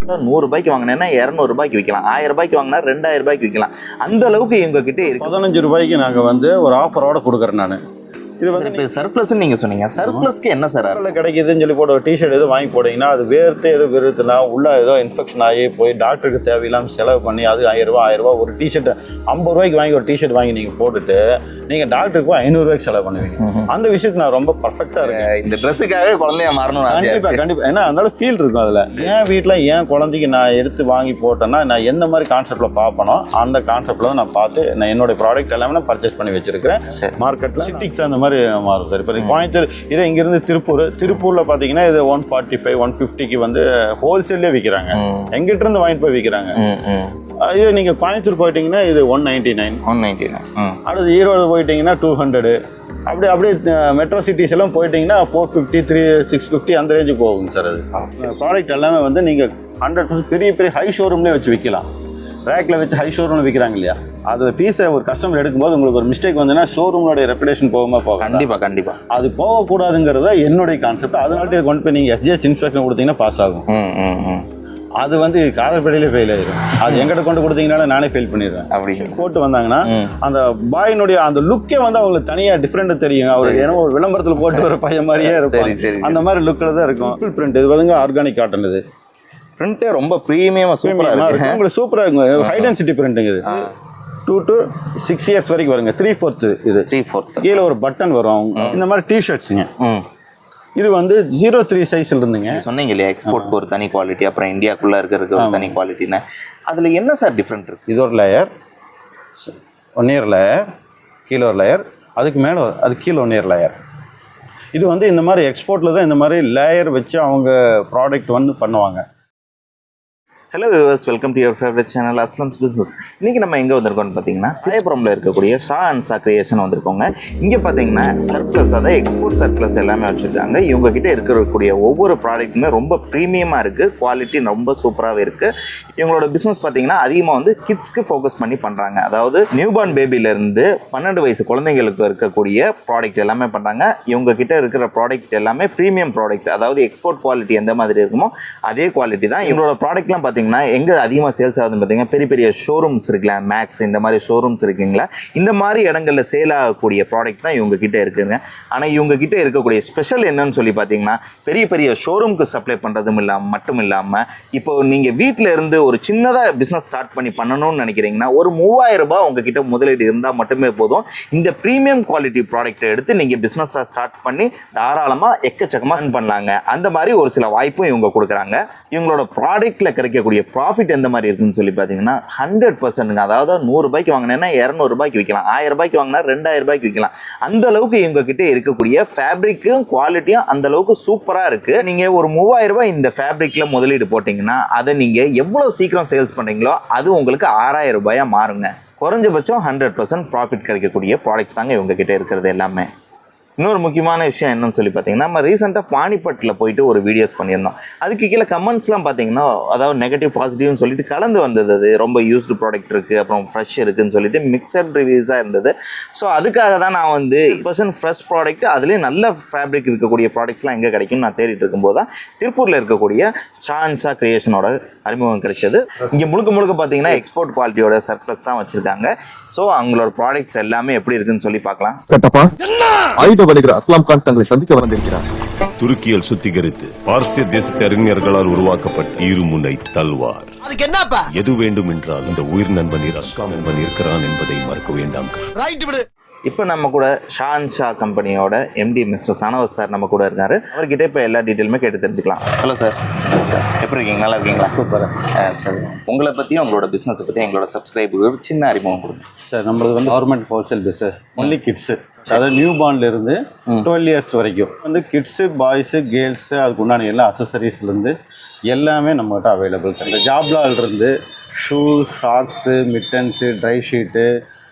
ரூபாய்க்கு வாங்கினேன்னா 200 ரூபாய்க்கு விற்கலாம், 1000 ரூபாய்க்கு வாங்கினா 2000 ரூபாய்க்கு விற்கலாம். அந்த அளவுக்கு எங்ககிட்ட இருக்கு. 15 ரூபாய்க்கு நாங்கள் வந்து ஒரு ஆஃபரோட கொடுக்குறேன் நான். இது வந்து இப்போ சர்ப்ளஸ் நீங்க சொன்னீங்க, சர்ப்ளஸ்க்கு என்ன சார் கிடைக்குதுன்னு சொல்லி போட டிஷர்ட் எதுவும் வாங்கி போட்டீங்கன்னா அது விருத்துனா உள்ள ஏதோ இன்ஃபெக்ஷன் ஆகி போய் டாக்டருக்கு தேவையில்லாமல் செலவு பண்ணி அது 1000 ரூபா ஒரு டிஷர்ட் 50 ரூபாய்க்கு வாங்கி ஒரு டிஷர்ட் வாங்கி நீங்கள் போட்டுட்டு நீங்கள் டாக்டருக்கு 500 ரூபாய்க்கு செலவு பண்ணுவீங்க. அந்த விஷயத்துக்கு நான் ரொம்ப பர்ஃபெக்டாக இருக்கேன். இந்த ட்ரெஸ்ஸுக்காக குழந்தைய மாறணும். கண்டிப்பாக ஏன்னா அதனால ஃபீல் இருக்கும் அதில். என் வீட்டில் என் குழந்தைக்கு நான் எடுத்து வாங்கி போட்டேன்னா நான் எந்த மாதிரி கான்செப்டில் பார்ப்பனோ அந்த கான்செப்டில் தான் நான் பார்த்து நான் என்னுடைய ப்ராடக்ட் எல்லாமே நான் பர்ச்சேஸ் பண்ணி வச்சுருக்கிறேன். மார்க்கெட்டில் சிட்டிக்கு தகுந்த மாதிரி மாறும் சார். இப்போ கோயம்புத்தூர் இதே இங்கிருந்து திருப்பூரில் பார்த்தீங்கன்னா இது 145 150க்கு வந்து ஹோல்சேல்லே விற்கிறாங்க, எங்கிட்ட இருந்து வாங்கிட்டு போய் விற்கிறாங்க. இது நீங்கள் கோயம்புத்தூர் போயிட்டீங்கன்னா இது 199. அடுத்து ஈரோடு போயிட்டீங்கன்னா 200. அப்படியே மெட்ரோ சிட்டிஸ் எல்லாம் போயிட்டீங்கன்னா 450 650 அந்த ரேஞ்சுக்கு போகுங்க சார். அது ப்ராடக்ட் எல்லாமே வந்து நீங்கள் 100% பெரிய ஹை ஷோரூம்லேயே வச்சு விற்கலாம். ரேக்கில் வச்சு ஹை ஷோரூமில் விற்கிறாங்க இல்லையா, அதில் பீஸை ஒரு கஸ்டமர் எடுக்கும்போது உங்களுக்கு ஒரு மிஸ்டேக் வந்துன்னா ஷோரூமோடைய ரெப்புடேஷன் போகும். கண்டிப்பாக அது போகக்கூடாதுங்கிறத என்னுடைய கான்செப்ட். அதனால கொண்டு போய் நீங்கள் SGH இன்ஸ்பெக்ஷன் கொடுத்தீங்கன்னா பாஸ் ஆகும். அது வந்து காதல்படியிலே ஃபெயில் ஆயிடும். அது எங்கிட்ட கொண்டு கொடுத்தீங்கனால நானே ஃபெயில் பண்ணிடுவேன். அப்படி போட்டு வந்தாங்கன்னா அந்த பாயினுடைய அந்த லுக்கே வந்து அவங்களுக்கு தனியாக டிஃப்ரெண்ட் தெரியும். அவர் ஏன்னா ஒரு விளம்பரத்தில் போட்டு ஒரு பையன் மாதிரியே இருக்கும். அந்த மாதிரி லுக்கில் தான் இருக்கும். பிரிண்ட் இது வந்து ஆர்கானிக் காட்டன். இது பிரிண்டே ரொம்ப ப்ரீமியமாக சூப்பராக இருக்கும். உங்களுக்கு சூப்பராக இருக்கும். ஹை டென்சிட்டி பிரிண்ட்டுங்க. இது 2 to 6 years வரைக்கும் வருங்க. 3/4 இது 3/4 கீழே ஒரு பட்டன் வரும். இந்த மாதிரி டிஷர்ட்ஸுங்க. இது வந்து 03 சைஸ்ல இருந்துங்க. சொன்னீங்க இல்லையா, எக்ஸ்போர்ட்க்கு ஒரு தனி குவாலிட்டி, அப்புறம் இந்தியாக்குள்ளே இருக்கிறதுக்கு ஒரு தனி குவாலிட்டின்னு. அதில் என்ன சார் டிஃப்ரெண்ட் இருக்குது? இது ஒரு லேயர், 1 year லேயர், கீழே ஒரு லேயர், அதுக்கு மேலே அது கீழே 1 year லேயர். இது வந்து இந்த மாதிரி எக்ஸ்போர்ட்டில் தான் இந்த மாதிரி லேயர் வச்சு அவங்க ப்ராடக்ட் வந்து பண்ணுவாங்க. Hello viewers, welcome to your favourite channel Aslam's business. இன்றைக்கி நம்ம எங்கே வந்திருக்கோம்னு பார்த்தீங்கன்னா ராயபுரமில் இருக்கக்கூடிய ஷா அண்ட் ஷா கிரியேஷன் வந்திருக்கோங்க. இங்கே பார்த்தீங்கன்னா சர்ப்ளஸ், அதாவது எக்ஸ்போர்ட் சர்ப்ளஸ் எல்லாமே வச்சுருக்காங்க. இவங்ககிட்ட இருக்கக்கூடிய ஒவ்வொரு ப்ராடக்ட்டுமே ரொம்ப ப்ரீமியமாக இருக்குது, குவாலிட்டி ரொம்ப சூப்பராகவே இருக்குது. இவங்களோட பிஸ்னஸ் பார்த்தீங்கன்னா அதிகமாக வந்து கிட்ஸ்க்கு ஃபோக்கஸ் பண்ணி பண்ணுறாங்க. அதாவது நியூபார்ன் பேபிலேருந்து 12 வயசு குழந்தைங்களுக்கு இருக்கக்கூடிய ப்ராடக்ட் எல்லாமே பண்ணுறாங்க. இவங்ககிட்ட இருக்கிற ப்ராடக்ட் எல்லாமே ப்ரீமியம் ப்ராடக்ட், அதாவது எக்ஸ்போர்ட் குவாலிட்டி எந்த மாதிரி இருக்குமோ அதே குவாலிட்டி தான். இவங்களோட ப்ராடக்ட்லாம் பார்த்தீங்கன்னா எங்கே அதிகமாக சேல்ஸ் ஆகுதுன்னு பார்த்தீங்கன்னா பெரிய பெரிய ஷோரூம்ஸ் இருக்குல்ல, மேக்ஸ் இந்த மாதிரி ஷோரூம்ஸ் இருக்குங்களா, இந்த மாதிரி இடங்களில் சேல் ஆகக்கூடிய ப்ராடக்ட் தான் இவங்க கிட்டே இருக்குதுங்க. ஆனால் இவங்க கிட்டே இருக்கக்கூடிய ஸ்பெஷல் என்னன்னு சொல்லி பார்த்தீங்கன்னா பெரிய பெரிய ஷோரூமுக்கு சப்ளை பண்ணுறதும் மட்டும் இல்லாமல் இப்போ நீங்கள் வீட்டில் இருந்து ஒரு சின்னதாக பிஸ்னஸ் ஸ்டார்ட் பண்ணி பண்ணணும்னு நினைக்கிறீங்கன்னா ஒரு 3000 ரூபாய் உங்ககிட்ட முதலீடு இருந்தால் மட்டுமே போதும். இந்த ப்ரீமியம் குவாலிட்டி ப்ராடக்ட்டை எடுத்து நீங்கள் பிஸ்னஸாக ஸ்டார்ட் பண்ணி தாராளமாக எக்கச்சக்கமாக பண்ணலாங்க. அந்த மாதிரி ஒரு சில வாய்ப்பும் இவங்க கொடுக்குறாங்க. இவங்களோட ப்ராடக்ட்டில் கிடைக்கக்கூடிய ப்ராஃபிட் எந்த மாதிரி இருக்குன்னு சொல்லி பார்த்தீங்கன்னா 100%. அதாவது 100 ரூபாய்க்கு வாங்கினேன்னா 200 ரூபாய்க்கு விற்கலாம், 1000 ரூபாய்க்கு வாங்கினா 2000 ரூபாய்க்கு விற்கலாம். அந்த அளவுக்கு இவங்க கிட்ட இருக்கக்கூடிய ஃபேப்ரிக்கும் குவாலிட்டியும் அந்த அளவுக்கு சூப்பராக இருக்கு. நீங்க ஒரு 3000 ரூபாய் இந்த ஃபேப்ரிக்ல முதலீடு போட்டீங்கன்னா அதை நீங்க எவ்வளவு சீக்கிரம் சேல்ஸ் பண்றீங்களோ அது உங்களுக்கு 6000 ரூபாயா மாறுங்க. குறைஞ்சபட்சம் 100% ப்ராஃபிட் கிடைக்கக்கூடிய ப்ராடக்ட்ஸ் தாங்க இவங்க கிட்ட இருக்கிறது எல்லாமே. இன்னொரு முக்கியமான விஷயம் என்னன்னு சொல்லி பார்த்தீங்கன்னா, நம்ம ரீசெண்டாக பானிபட்டில் போயிட்டு ஒரு வீடியோஸ் பண்ணியிருந்தோம். அதுக்கு கீழே கமெண்ட்ஸ்லாம் பார்த்தீங்கன்னா அதாவது நெகட்டிவ் பாசிட்டிவ்னு சொல்லிட்டு கலந்து வந்தது. அது ரொம்ப யூஸ்டு ப்ராடக்ட் இருக்குது, அப்புறம் ஃப்ரெஷ் இருக்குதுன்னு சொல்லிட்டு மிக்சட் ரிவ்யூஸாக இருந்தது. ஸோ அதுக்காக தான் நான் வந்து 100% ஃப்ரெஷ் ப்ராடக்ட், அதுலேயும் நல்ல ஃபேப்ரிக் இருக்கக்கூடிய ப்ராடக்ட்ஸ்லாம் எங்கே கிடைக்கும்னு நான் தேடிட்டு இருக்கும்போது தான் திருப்பூரில் இருக்கக்கூடிய ஷா அண்ட் ஷா கிரியேஷனோட அறிமுகம் கிடைச்சது. இங்கே முழுக்க பார்த்தீங்கன்னா எக்ஸ்போர்ட் குவாலிட்டியோட சர்ப்ளஸ் தான் வச்சுருக்காங்க. ஸோ அவங்களோட ப்ராடக்ட்ஸ் எல்லாமே எப்படி இருக்குன்னு சொல்லி பார்க்கலாம். வருகிற அஸ்லாம் கான் தங்களை சந்திக்க வந்திருக்கிறார். துருக்கியில் சுத்திகரித்து பார்சிய தேசத்து அறிஞர்களால் உருவாக்கப்பட்ட இருமுனை தல்வார். எது வேண்டும் என்றால் இந்த உயிர் நண்பன் அஸ்லாம் நண்பன் இருக்கிறான் என்பதை மறக்க வேண்டாம். இப்போ நம்ம கூட ஷா அண்ட் ஷா கம்பெனியோட MD மிஸ்டர் சனவஸ் சார் நம்ம கூட இருக்காரு. அவர்கிட்ட இப்போ எல்லா டீட்டெயிலுமே கேட்டு தெரிஞ்சுக்கலாம். ஹலோ சார், எப்படி இருக்கீங்க? நல்லா இருக்கீங்களா? Super sir. உங்களை பற்றியும் உங்களோட பிஸ்னஸை பற்றி எங்களோட சப்ஸ்கிரைபருக்கு சின்ன அறிமுகம் கொடுங்க சார். நம்மளது வந்து government wholesale business, only kids, அதாவது நியூ பார்ன்ல இருந்து 12 years வரைக்கும் வந்து கிட்ஸு, பாய்ஸு, கேர்ள்ஸு, அதுக்கு உண்டான எல்லா அக்சசரிஸ்லேருந்து எல்லாமே நம்மகிட்ட அவைலபிள் சார். இந்த ஜாப்லாலிருந்து shoe, shorts, mittens, dry sheet,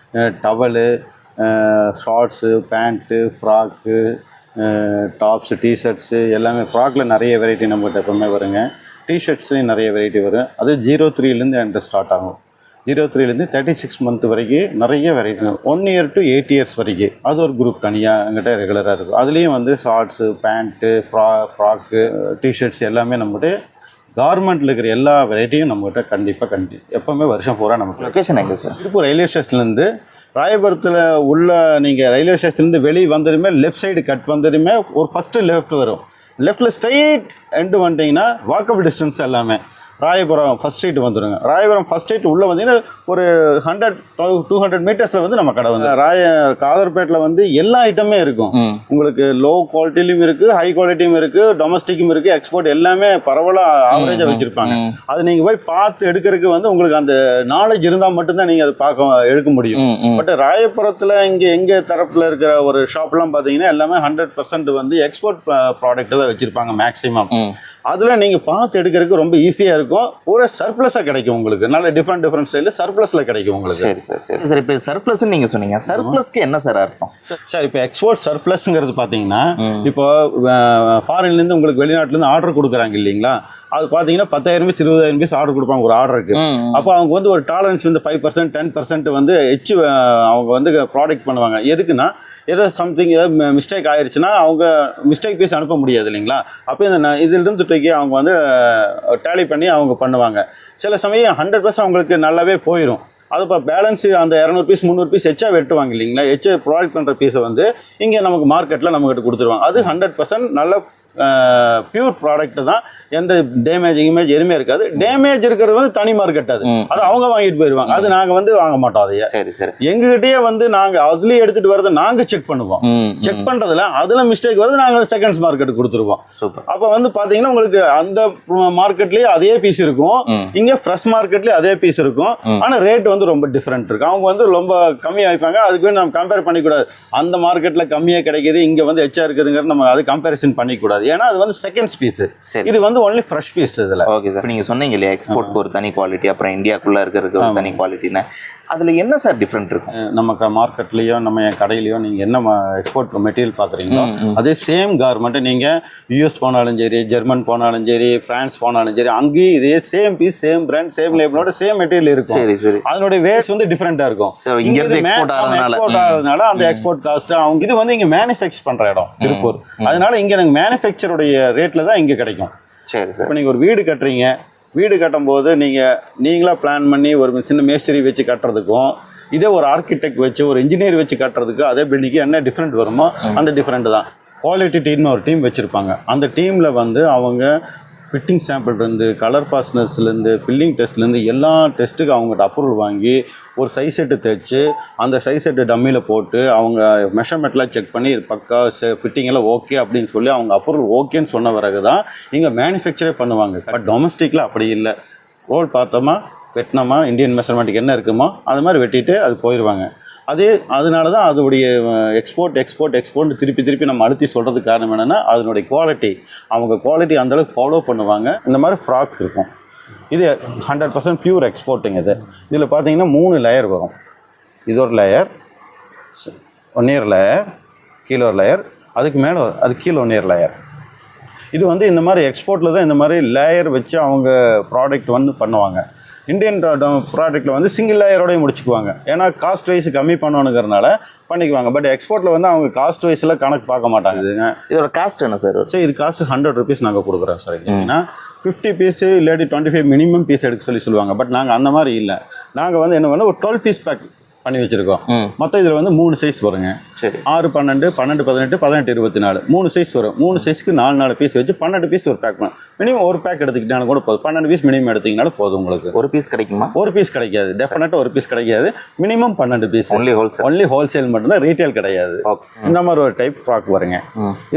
towel, shorts, pant, frock, tops, t-shirts எல்லாமே. ஃப்ராக்கில் நிறைய வெரைட்டி நம்மகிட்ட எப்பவுமே வருங்க. டிஷர்ட்ஸ்லேயும் நிறைய வெரைட்டி வரும். அது 03லேருந்து என்கிட்ட ஸ்டார்ட் ஆகும். 03லேருந்து 36 month வரைக்கும் நிறைய வெரைட்டி. 1 year to 8 years வரைக்கும் அது ஒரு குரூப் தனியாக எங்கிட்ட ரெகுலராக இருக்கும். அதுலேயும் வந்து ஷார்ட்ஸு, பேண்ட்டு, ஃப்ராக்கு, டிஷர்ட்ஸ் எல்லாமே நம்மகிட்ட கார்மெண்ட்டில் இருக்கிற எல்லா வெரைட்டியும் நம்மகிட்ட கண்டிப்பாக எப்போவுமே வருஷம் பூரா நமக்கு. லொக்கேஷன் எங்கே சார்? திருப்பூர் ரயில்வே ஸ்டேஷன்லேருந்து ராயபுரத்தில் உள்ள நீங்கள் ரயில்வே ஸ்டேஷன்லேருந்து வெளியே வந்ததுமே லெஃப்ட் சைடு கட் வந்ததுமே ஒரு ஃபஸ்ட்டு லெஃப்ட் வரும். லெஃப்ட்டில் ஸ்ட்ரெயிட் எண்டு வந்துட்டிங்கன்னா வாக்கபிள் டிஸ்டன்ஸ் எல்லாமே ராயபுரம் ஃபஸ்ட் ஸ்ட்ரீட் வந்துடுங்க. ராயபுரம் ஃபஸ்ட் ஸ்ட்ரீட் உள்ளே வந்தீங்கன்னா ஒரு 100-200 மீட்டர்ஸில் வந்து நம்ம கடை வந்து காதர்பேட்டில் வந்து எல்லா ஐட்டமே இருக்கும். உங்களுக்கு லோ குவாலிட்டிலையும் இருக்குது, ஹை குவாலிட்டியும் இருக்குது, டொமஸ்டிக்கும் இருக்குது, எக்ஸ்போர்ட் எல்லாமே பரவலாக ஆவரேஜாக வச்சுருப்பாங்க. அது நீங்கள் போய் பார்த்து எடுக்கிறதுக்கு வந்து உங்களுக்கு அந்த நாலேஜ் இருந்தால் மட்டும்தான் நீங்கள் அதை எடுக்க முடியும். பட் ராயபுரத்தில் இங்கே எங்கள் தரப்பில் இருக்கிற ஒரு ஷாப்லாம் பார்த்தீங்கன்னா எல்லாமே 100% வந்து எக்ஸ்போர்ட் ப்ராடக்ட் தான் வச்சுருப்பாங்க மேக்ஸிமம். அதில் நீங்கள் பார்த்து எடுக்கிறதுக்கு ரொம்ப ஈஸியாக இருக்கும். ஒரு சர்ப்ளஸாக கிடைக்கும் உங்களுக்கு. நல்ல டிஃப்ரெண்ட் ஸ்டைலில் சர்ப்ளஸில் கிடைக்கும் உங்களுக்கு. சரி சார் சரி சார். இப்போ சர்ப்ளஸ்ன்னு நீங்கள் சொன்னீங்க, சர்ப்ளஸ்க்கு என்ன சார் அர்த்தம்? சார் இப்போ எக்ஸ்போர்ட் சர்ப்ளஸ்ங்கிறது பார்த்தீங்கன்னா இப்போ ஃபாரின்லேருந்து உங்களுக்கு வெளிநாட்டிலேருந்து ஆர்டர் கொடுக்குறாங்க இல்லைங்களா, அது பார்த்தீங்கன்னா 10,000 பீஸ் 20,000 பீஸ் ஆர்டர் கொடுப்பாங்க ஒரு ஆர்டருக்கு. அப்போ அவங்க வந்து ஒரு டாலரன்ஸ் வந்து 5% 10% வந்து அவங்க வந்து ப்ராடக்ட் பண்ணுவாங்க. எதுக்குன்னா ஏதோ சம்திங் ஏதாவது மிஸ்டேக் ஆயிடுச்சுன்னா அவங்க மிஸ்டேக் பீஸ் அனுப்ப முடியாது இல்லைங்களா. அப்போ இந்த இதிலிருந்து தூக்கி அவங்க வந்து டேலி பண்ணி அவங்க பண்ணுவாங்க. சில சமயம் 100% அவங்களுக்கு நல்லாவே போயிடும். அது இப்போ பேலன்ஸு அந்த 200 பீஸ் 300 பீஸ் எச்சா வெட்டுவாங்க இல்லைங்களா, எச்சா ப்ராடக்ட் பண்ணுற பீஸை வந்து இங்கே நமக்கு மார்க்கெட்டில் நம்மகிட்ட கொடுத்துருவாங்க. அது 100% நல்ல பியூர் ப்ராடக்ட் தான். எந்த டேமேஜ் எதுவுமே இருக்காது. டேமேஜ் இருக்கிறது வந்து தனி மார்க்கெட். அது அவங்க வாங்கிட்டு போயிடுவாங்க. அது நாங்கள் வந்து வாங்க மாட்டோம். அதையே சரி சரி எங்ககிட்டயே வந்து நாங்கள் அதுலேயே எடுத்துகிட்டு வரதை நாங்கள் செக் பண்ணுவோம். செக் பண்ணுறதுல அதில் மிஸ்டேக் வருது, நாங்கள் செகண்ட்ஸ் மார்க்கெட் கொடுத்துருவோம். சூப்பர். அப்போ வந்து பார்த்தீங்கன்னா உங்களுக்கு அந்த மார்க்கெட்லேயே அதே பீஸ் இருக்கும், இங்கே ஃப்ரெஷ் மார்க்கெட்லேயே அதே பீஸ் இருக்கும். ஆனால் ரேட் வந்து ரொம்ப டிஃப்ரெண்ட் இருக்கும். அவங்க வந்து ரொம்ப கம்மியாக வைப்பாங்க. அதுக்கு வந்து நம்ம கம்பேர் பண்ணிக்கூடாது. அந்த மார்க்கெட்டில் கம்மியாக கிடைக்கிது, இங்கே வந்து எச்சா இருக்குதுங்கிறது நம்ம அது கம்பேரிசன் பண்ணிக்கூடாது. ஏன்னா அது வந்து செகண்ட்ஸ் பீஸ், இது வந்து ஒன்லி ஃப்ரெஷ் பீஸ். இதில் ஓகே சார். நீங்கள் சொன்னீங்க இல்லையா எக்ஸ்போர்ட் ஒரு தனி குவாலிட்டி, அப்புறம் இந்தியாக்குள்ளே இருக்கிறதுக்கு ஒரு தனி குவாலிட்டின்னு, அதில் என்ன சார் டிஃப்ரெண்ட் இருக்கும்? நமக்கு மார்க்கெட்லேயோ நம்ம கடையிலையோ நீங்கள் என்ன எக்ஸ்போர்ட் மெட்டீரியல் பார்க்குறீங்களோ அதே சேம் கார்மெண்ட்டு நீங்கள் யூஎஸ் போனாலும் சரி, ஜெர்மன் போனாலும் சரி, ஃப்ரான்ஸ் போனாலும் சரி, அங்கேயும் இதே same piece, same brand, same லேபிளோட சேம் மெட்டீரியல் இருக்கும். சரி சரி. அதனுடைய வேஸ்ட் வந்து டிஃப்ரெண்ட்டாக இருக்கும். இங்கேருந்து எக்ஸ்போர்ட் ஆகிறதுனால அந்த எக்ஸ்போர்ட் காஸ்ட் அவங்க இது வந்து இங்கே மேனுஃபேக்சர் பண்ணுற இடம் திருப்பூர். அதனால இங்கே எனக்கு மேனுஃபேக்சருடைய ரேட்டில் தான் இங்கே கிடைக்கும். சரி சார். இப்போ நீங்கள் ஒரு வீடு கட்டுறீங்க, வீடு கட்டும்போது நீங்களாக பிளான் பண்ணி ஒரு சின்ன மேஸ்திரி வச்சு கட்டுறதுக்கும் இதே ஒரு ஆர்கிடெக்ட் வச்சு ஒரு இன்ஜினியர் வச்சு கட்டுறதுக்கு அதே பில்டிங்கு என்ன டிஃப்ரெண்ட் வருமோ அந்த டிஃப்ரெண்ட் தான். குவாலிட்டி டீம்னு ஒரு டீம் வச்சுருப்பாங்க. அந்த டீமில் வந்து அவங்க ஃபிட்டிங் சாம்பிள்லேருந்து, கலர் ஃபாஸ்ட்னர்ஸ்லேருந்து, ஃபில்லிங் டெஸ்ட்லேருந்து எல்லா டெஸ்ட்டுக்கு அவங்ககிட்ட அப்ரூவல் வாங்கி ஒரு சைஸ் செட்டு தைச்சு அந்த சைஸ் செட்டு டம்மியில் போட்டு அவங்க மெஷர்மெண்ட்லாம் செக் பண்ணி பக்கா ஃபிட்டிங் எல்லாம் ஓகே அப்படின்னு சொல்லி அவங்க அப்ரூவல் ஓகேன்னு சொன்ன பிறகு தான் இங்கே மேனுஃபேக்சரே பண்ணுவாங்க. பட் டொமஸ்டிக்கில் அப்படி இல்லை. ரோல் பார்த்தோமா, வெட்டினோமா, இந்தியன் மெஷர்மெண்ட்டுக்கு என்ன இருக்குமோ அது மாதிரி வெட்டிட்டு அது போயிடுவாங்க. அதனால தான் அதோடைய எக்ஸ்போர்ட் திருப்பி நம்ம அழுத்தி சொல்கிறதுக்கு காரணம் என்னென்னா அதனுடைய குவாலிட்டி. அவங்க குவாலிட்டி அந்தளவுக்கு ஃபாலோ பண்ணுவாங்க. இந்த மாதிரி ஃப்ராக் இருக்கும். இது 100% பியூர் எக்ஸ்போர்ட்டுங்க. இதில் பார்த்தீங்கன்னா 3 லேயர் வரும். இது ஒரு லேயர், 1 இயர் லேயர், கீழே ஒரு லேயர், அதுக்கு மேலே அது கீழே 1 இயர் லேயர். இது வந்து இந்த மாதிரி எக்ஸ்போர்ட்டில் தான் இந்த மாதிரி லேயர் வச்சு அவங்க ப்ராடக்ட் வந்து பண்ணுவாங்க. இந்தியன் ப்ராடக்ட்டில் வந்து சிங்கிள் லேயரோடய முடிச்சுக்குவாங்க. ஏன்னா காஸ்ட் வைஸ் கம்மி பண்ணணுங்கிறனால பண்ணிக்குவாங்க. பட் எக்ஸ்போர்ட்டில் வந்து அவங்க காஸ்ட் வைஸில் கணக்கு பார்க்க மாட்டாங்க. இதோட காஸ்ட் என்ன சார்? ஸோ இது காஸ்ட் 100 ருபீஸ் நாங்கள் கொடுக்குறோம் சார். ஏன்னா 50 பீஸு இல்லாட்டி 25 மினிமம் பீஸ் எடுக்க சொல்லுவாங்க. பட் நாங்கள் அந்த மாதிரி இல்லை. நாங்கள் வந்து என்ன பண்ணோம், ஒரு 12 பீஸ் பேக் பண்ணி வச்சுருக்கோம். மொத்தம் இதில் வந்து 3 சைஸ் வருங்க. சரி. 6, 12, 12, 18, 18, 24 3 சைஸ் வரும். 3 சைஸ்க்கு 4 பீஸ் வச்சு 12 பீஸ் ஒரு பேக் பண்ண மினிமம் ஒரு பேக் எடுத்துக்கிட்டாலும் கூட போதும். 12 பீஸ் மினிமம் எடுத்திங்கனாலும் போதும் உங்களுக்கு. ஒரு பீஸ் கிடைக்குமா? ஒரு பீஸ் கிடைக்காது. டெஃபினட்டாக ஒரு பீஸ் கிடைக்காது. Minimum 12 piece. ஒன்லி ஹோல்சேல் மட்டும்தான், ரீட்டைல் கிடையாது. இந்த மாதிரி ஒரு டைப் ஃப்ராக் வருங்க.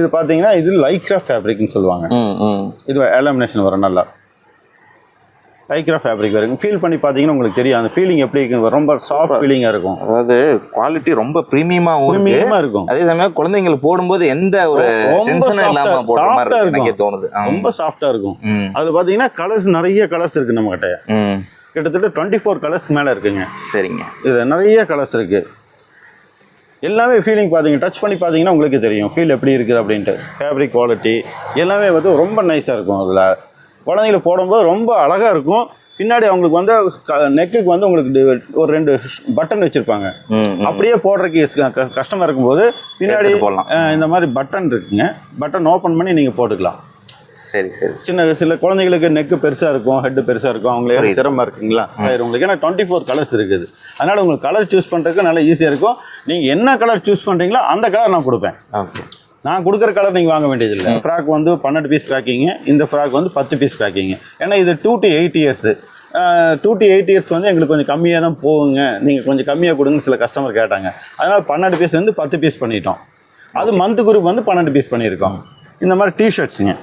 இது பார்த்தீங்கன்னா இது லைக்ரா ஃபேப்ரிக்னு சொல்லுவாங்க. இது எலாமினேஷன் வரும். நல்லா லைக்ரா ஃபேப்ரிக் வருங்க. ஃபீல் பண்ணி பார்த்தீங்கன்னா உங்களுக்கு தெரியும் அந்த ஃபீலிங் எப்படி இருக்கு. ரொம்ப சாஃப்ட் ஃபீலிங்காக இருக்கும். அதாவது குவாலிட்டி ரொம்ப ப்ரீமியமாக இருக்கும். அதே சமயம் குழந்தைங்களுக்கு போடும்போது எந்த ஒரு டென்ஷனும் இல்லாம போடுற மாதிரி எனக்கு தோணுது. ரொம்ப சாஃப்டா இருக்கும். அது பார்த்தீங்கன்னா கலர்ஸ் நிறைய கலர்ஸ் இருக்கு நம்ம கிட்ட. கிட்டத்தட்ட 24 கலர்ஸ்க்கு மேலே இருக்குங்க. சரிங்க. இது நிறைய கலர்ஸ் இருக்கு. எல்லாமே ஃபீலிங் பார்த்தீங்க, டச் பண்ணி பார்த்தீங்கன்னா உங்களுக்கு தெரியும் ஃபீல் எப்படி இருக்குது அப்படின்ட்டு. ஃபேப்ரிக் குவாலிட்டி எல்லாமே வந்து ரொம்ப நைஸாக இருக்கும். அதில் குழந்தைங்கள போடும்போது ரொம்ப அழகாக இருக்கும். பின்னாடி அவங்களுக்கு வந்து நெக்குக்கு வந்து உங்களுக்கு ஒரு 2 பட்டன் வச்சுருப்பாங்க. அப்படியே போடுறதுக்கு கஷ்டமாக இருக்கும்போது பின்னாடி இந்த மாதிரி பட்டன் இருக்குங்க. பட்டன் ஓப்பன் பண்ணி நீங்கள் போட்டுக்கலாம். சரி சரி. சில குழந்தைகளுக்கு நெக்கு பெருசாக இருக்கும், ஹெட்டு பெருசாக இருக்கும், அவங்களுக்கு சிரமமாக இருக்குங்களா உங்களுக்கு. ஏன்னா 24 கலர்ஸ் இருக்குது. அதனால் உங்களுக்கு கலர் சூஸ் பண்ணுறதுக்கு நல்லா ஈஸியாக இருக்கும். நீங்கள் என்ன கலர் சூஸ் பண்ணுறீங்களோ அந்த கலர் நான் கொடுப்பேன். ஓகே. நான் கொடுக்குற கலர் நீங்கள் வாங்க வேண்டியதில்லை. ஃப்ராக் வந்து 12 பீஸ் பேக்கிங்கு, இந்த ஃப்ராக் வந்து 10 பீஸ் பேக்கிங்கு. ஏன்னா இது 2 to 8 இயர்ஸ். 2 to 8 இயர்ஸ் வந்து எங்களுக்கு கொஞ்சம் கம்மியாக தான் போகுங்க, நீங்கள் கொஞ்சம் கம்மியாக கொடுங்கன்னு சில கஸ்டமர் கேட்டாங்க. அதனால் 12 பீஸ் வந்து 10 பீஸ் பண்ணிட்டோம். அது மந்த் குரூப் வந்து 12 பீஸ் பண்ணியிருக்கோம். இந்த மாதிரி டிஷர்ட்ஸுங்க,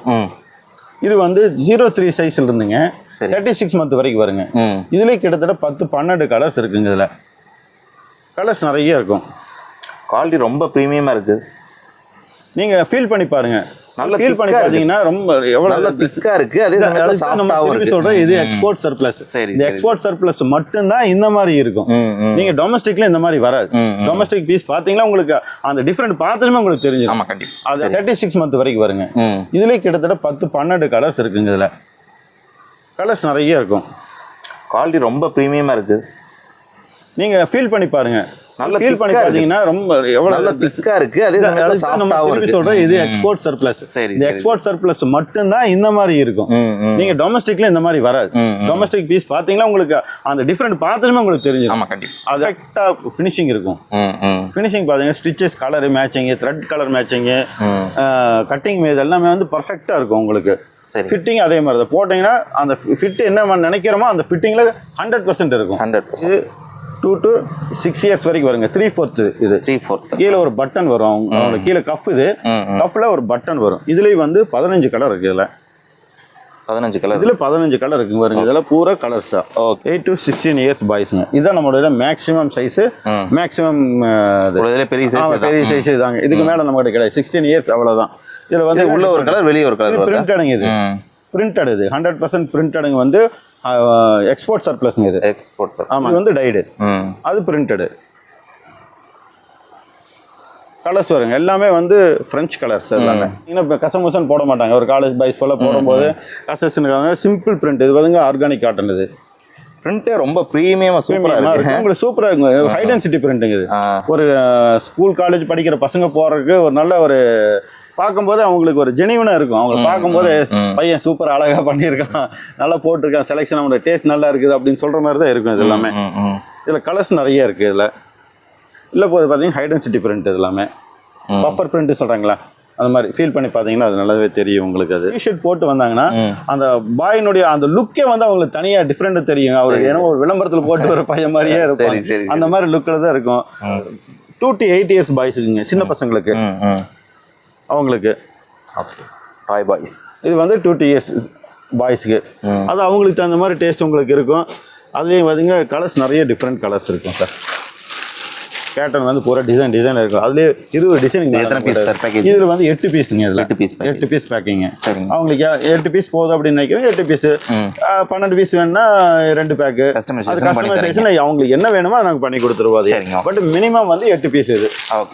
இது வந்து 03 சைஸில் இருந்துங்க 36 மந்த் வரைக்கும் வருங்க. இதுலேயே கிட்டத்தட்ட 10-12 கலர்ஸ் இருக்குங்க. இதில் கலர்ஸ் நிறைய இருக்கும். குவாலிட்டி ரொம்ப ப்ரீமியமாக இருக்குது. நீங்கள் ஃபீல் பண்ணி பாருங்கள். நல்லா ஃபீல் பண்ணி பார்த்தீங்கன்னா ரொம்ப எவ்வளோ நல்லா திக்காக இருக்குது. அதே சமயத்தில் சாஃப்டாகவும் இருக்குது. சொல்கிறேன், இது எக்ஸ்போர்ட் சர்ப்ளஸ். சரி. இந்த எக்ஸ்போர்ட் சர்ப்ளஸ் மட்டும்தான் இந்த மாதிரி இருக்கும். நீங்கள் டொமஸ்டிக்ல இந்த மாதிரி வராது. டொமஸ்டிக் பீஸ் பார்த்தீங்கன்னா உங்களுக்கு அந்த டிஃப்ரெண்ட் பார்த்துமே உங்களுக்கு தெரிஞ்சிடும். ஆமாம், கண்டிப்பாக. அது 36 மந்த் வரைக்கும் வருங்க. இதுலேயே கிட்டத்தட்ட 10-12 கலர்ஸ் இருக்குங்க. இதில் கலர்ஸ் நிறைய இருக்கும். குவாலிட்டி ரொம்ப ப்ரீமியமாக இருக்குது. நீங்கள் ஃபீல் பண்ணி பாருங்கள். நல்லா ஃபீல் பண்ணி பார்த்தீங்கன்னா ரொம்ப எவ்வளோ நல்லா திக்காக இருக்குது. அதே சமயத்தில் சாஃப்டாகவும் இருக்குது. சொல்கிறேன், இது எக்ஸ்போர்ட் சர்ப்ளஸ். சரி. இந்த எக்ஸ்போர்ட் சர்ப்ளஸ் மட்டும்தான் இந்த மாதிரி இருக்கும். நீங்கள் டொமஸ்டிக்ல இந்த மாதிரி வராது. டொமஸ்டிக் பீஸ் பார்த்தீங்கன்னா உங்களுக்கு அந்த டிஃப்ரெண்ட் பார்த்துமே உங்களுக்கு தெரிஞ்சிடும். ஆமாம், கண்டிப்பாக. அது கரெக்டாக ஃபினிஷிங் இருக்கும். ஃபினிஷிங் பார்த்தீங்கன்னா stitches colour matching, thread colour matching, cutting இது எல்லாமே வந்து பர்ஃபெக்டாக இருக்கும் உங்களுக்கு. சரி. ஃபிட்டிங் அதே மாதிரி தான் போட்டிங்கன்னா அந்த ஃபிட் என்ன நினைக்கிறோமோ அந்த ஃபிட்டிங்கில் 100% இருக்கும். 100%. 2 to 6 இயர்ஸ் வரைக்கும் வருங்க. 3/4 இது 3/4. கீழே ஒரு பட்டன் வரும். அவங்களுக்கு கீழே கஃப், இது கஃப்ல ஒரு பட்டன் வரும். இதுலேயும் வந்து 15 கலர் இருக்குது. இதில் 15 கலர். இதில் 15 கலர் இருக்குங்க பாருங்க. இதெல்லாம் பூரா கலர்ஸ் தான். 8 to 16 இயர்ஸ் பாய்ஸுங்க. இதுதான் நம்மளோட மேக்ஸிமம் சைஸு. மேக்ஸிமம் பெரிய சைஸ். பெரிய சைஸ் இதாங்க. இதுக்கு மேலே நம்ம கிட்ட கிடையாது. 16 இயர்ஸ் அவ்வளோதான். இதில் வந்து உள்ள ஒரு கலர், வெளியே ஒரு கலர். பிரிண்டடுங்க. இது பிரிண்டட். இது 100% பிரிண்டடுங்க. வந்து எக்ஸ்போர்ட் சர்ப்ளஸ்ங்க. இது எக்ஸ்போர்ட் சர்ப்ளஸ். ஆமாம். இது வந்து டைடு, அது பிரிண்டடு. கலர்ஸ் வருங்க. எல்லாமே வந்து ஃப்ரெஞ்ச் கலர்ஸ் எல்லாமே. இப்போ கசமுசன் போட மாட்டாங்க. ஒரு காலேஜ் பாய்ஸ் போல் போடும்போது கசஸ்னுக்காக சிம்பிள் பிரிண்ட். இது வந்து ஆர்கானிக் காட்டன். இது பிரிண்ட்டே ரொம்ப ப்ரீமியமாக சூப்பராக இருக்குது. உங்களுக்கு சூப்பராக இருக்குங்க. ஹை டென்சிட்டி பிரிண்ட்டுங்க. இது ஒரு ஸ்கூல் காலேஜ் படிக்கிற பசங்க போடுறதுக்கு ஒரு நல்ல ஒரு பார்க்கும்போது அவங்களுக்கு ஒரு ஜெனியூனாக இருக்கும். அவங்க பார்க்கும்போது பையன் சூப்பர் அழகாக பண்ணியிருக்கான், நல்லா போட்டிருக்கான், செலெக்ஷன் அவனோட டேஸ்ட் நல்லா இருக்குது அப்படின்னு சொல்கிற மாதிரி தான் இருக்கும். இது எல்லாமே இதில் கலர்ஸ் நிறைய இருக்குது. இதில் இல்லை போது பார்த்தீங்கன்னா ஹை டென்சிட்டி பிரிண்ட். இது எல்லாமே பஃபர் பிரிண்ட்டு சொல்கிறாங்களா, அந்த மாதிரி ஃபீல் பண்ணி பார்த்தீங்கன்னா அது நல்லாவே தெரியும் உங்களுக்கு. அது டிஷர்ட் போட்டு வந்தாங்கன்னா அந்த பாயினுடைய அந்த லுக்கே வந்து அவங்களுக்கு தனியாக டிஃப்ரெண்ட்டு தெரியும். அவர் ஏன்னா ஒரு விளம்பரத்தில் போட்டு ஒரு பையன் மாதிரியே இருக்கும். அந்த மாதிரி லுக்கில் தான் இருக்கும். 2 to 8 இயர்ஸ் பாய்ஸுக்குங்க, சின்ன பசங்களுக்கு. அவங்களுக்கு டாய் பாய்ஸ். இது வந்து 2 to 8 இயர்ஸ் பாய்ஸுக்கு. அது அவங்களுக்கு தகுந்த மாதிரி டேஸ்ட் உங்களுக்கு இருக்கும். அதுலேயும் பார்த்தீங்கன்னா கலர்ஸ் நிறைய டிஃப்ரெண்ட் கலர்ஸ் இருக்கும் சார். பேட்டர்ன் வந்து பூரா டிசைன் இருக்கும். அதுலேயே 20 டிசைனிங். எத்தனை பீஸ் சார் பேக்கேஜ்? இதில் வந்து 8 பீஸுங்க. இதில் 8 பீஸ் பேக்கிங்க. சரிங்க. அவங்களுக்கு 8 பீஸ் போதும் அப்படின்னு நினைக்கிறேன். 8 பீஸ் 12 பீஸ் வேணும்னா 2 பேக்கு. அது கஸ்டமைசேஷன் அவங்களுக்கு என்ன வேணுமோ அதை நாங்கள் பண்ணி கொடுத்துருவோம். அது பட் மினிமம் வந்து 8 பீஸ். இது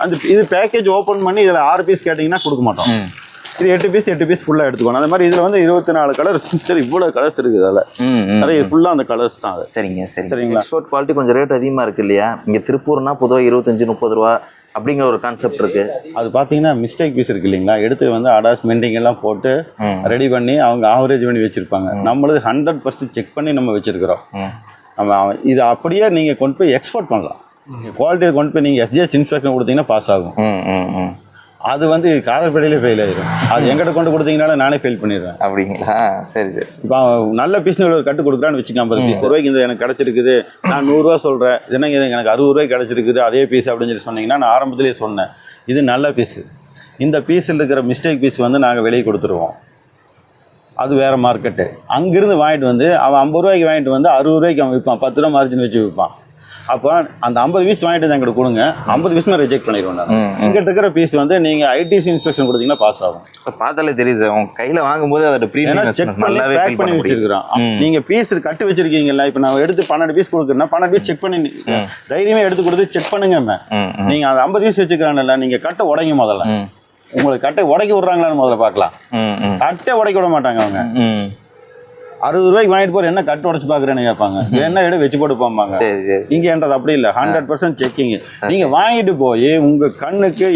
அந்த இது பேக்கேஜ் ஓப்பன் பண்ணி இதில் 6 பீஸ் கேட்டிங்கன்னா கொடுக்க மாட்டோம். இது 8 பீஸ் ஃபுல்லாக எடுத்துக்கணும். அந்த மாதிரி இதில் வந்து 24 கலர்ஸ். சரி, இவ்வளோ கலர்ஸ் இருக்குது. அதில் நிறைய ஃபுல்லாக அந்த கலர்ஸ் தான். அது சரிங்களா. எக்ஸ்போர்ட் குவாலிட்டி கொஞ்சம் ரேட் அதிகமாக இருக்குது இல்லையா? இங்கே திருப்பூர்னா பொதுவாக 25-30 ரூபா அப்படிங்கிற ஒரு கான்செப்ட் இருக்குது. அது பார்த்தீங்கன்னா மிஸ்டேக் பீஸ் இருக்குது இல்லைங்களா, எடுத்து வந்து அடாஸ் மெண்டிங் எல்லாம் போட்டு ரெடி பண்ணி அவங்க ஆவரேஜ் பண்ணி வச்சுருப்பாங்க. நம்மளது 100% செக் பண்ணி நம்ம வச்சுருக்கிறோம். நம்ம இது அப்படியே நீங்கள் கொண்டு போய் எக்ஸ்போர்ட் பண்ணலாம். குவாலிட்டியை கொண்டு போய் நீங்கள் எஸ்ஜிஎஸ் இன்ஸ்பெக்ஷன் கொடுத்தீங்கன்னா பாஸ் ஆகும். அது வந்து காரப்படியிலே ஃபெயில் ஆயிடும். அது எங்கிட்ட கொண்டு கொடுத்தீங்கனால நானே ஃபெயில் பண்ணிடுவேன். அப்படிங்களா? சரி. இப்போ நல்ல பீஸ்னு ஒரு கட்டு கொடுக்குறான்னு வச்சுக்க, 50 பீஸ் ரூபாய்க்கு இந்த எனக்கு கிடச்சிருக்குது, நான் 100 ரூபா சொல்கிறேன், என்னங்க எனக்கு 60 ரூபாய்க்கு கிடச்சிருக்குது அதே பீஸ் அப்படின்னு சொல்லி சொன்னீங்கன்னா நான் ஆரம்பத்திலே சொன்னேன் இது நல்ல பீஸு. இந்த பீஸில் இருக்கிற மிஸ்டேக் பீஸ் வந்து நாங்கள் வெளியே கொடுத்துருவோம். அது வேறு மார்க்கெட்டு. அங்கேருந்து வாங்கிட்டு வந்து அவன் 50 ரூபாய்க்கு வாங்கிட்டு வந்து 60 ரூபாய்க்கு அவன் விற்பான். 10 ரூபா மார்ஜின் வச்சு விற்பான். அப்போ அந்த 50 பீஸ் வாங்கிட்டு வந்து எங்கிட்ட கொடுங்க, 50 பீஸ் நான் ரிஜெக்ட் பண்ணிடுவேன். நான் எங்கிட்ட இருக்கிற பீஸ் வந்து நீங்கள் ஐடிசி இன்ஸ்பெக்ஷன் கொடுத்தீங்கன்னா பாஸ் ஆகும். பார்த்தாலே தெரியுது உங்க கையில் வாங்கும்போது அதோட ப்ரீமியம் செக் பண்ணி பேக் பண்ணி வச்சிருக்கிறோம். நீங்கள் பீஸ் கட்டு வச்சிருக்கீங்களா, இப்போ நான் எடுத்து 12 பீஸ் கொடுக்குறேன்னா 12 பீஸ் செக் பண்ணி தைரியமே எடுத்து கொடுத்து செக் பண்ணுங்க. நீங்கள் அந்த 50 பீஸ் வச்சுக்கிறாங்கல்ல, நீங்கள் கட்டை உடைங்க. முதல்ல உங்களுக்கு கட்டை உடைக்க விட்றாங்களான்னு முதல்ல பார்க்கலாம். கட்டை உடைக்க விட மாட்டாங்க அவங்க. 60 ரூபாய்க்கு வாங்கிட்டு போகிற என்ன கட்டு உடச்சு பார்க்குறேன்னு கேட்பாங்க, என்ன இடம் வச்சு போட்டு போம்பாங்க. சரி சரி. இங்கேன்றது அப்படி இல்லை, 100% செக்கிங். நீங்கள் வாங்கிட்டு போய் உங்கள் கண்ணுக்கு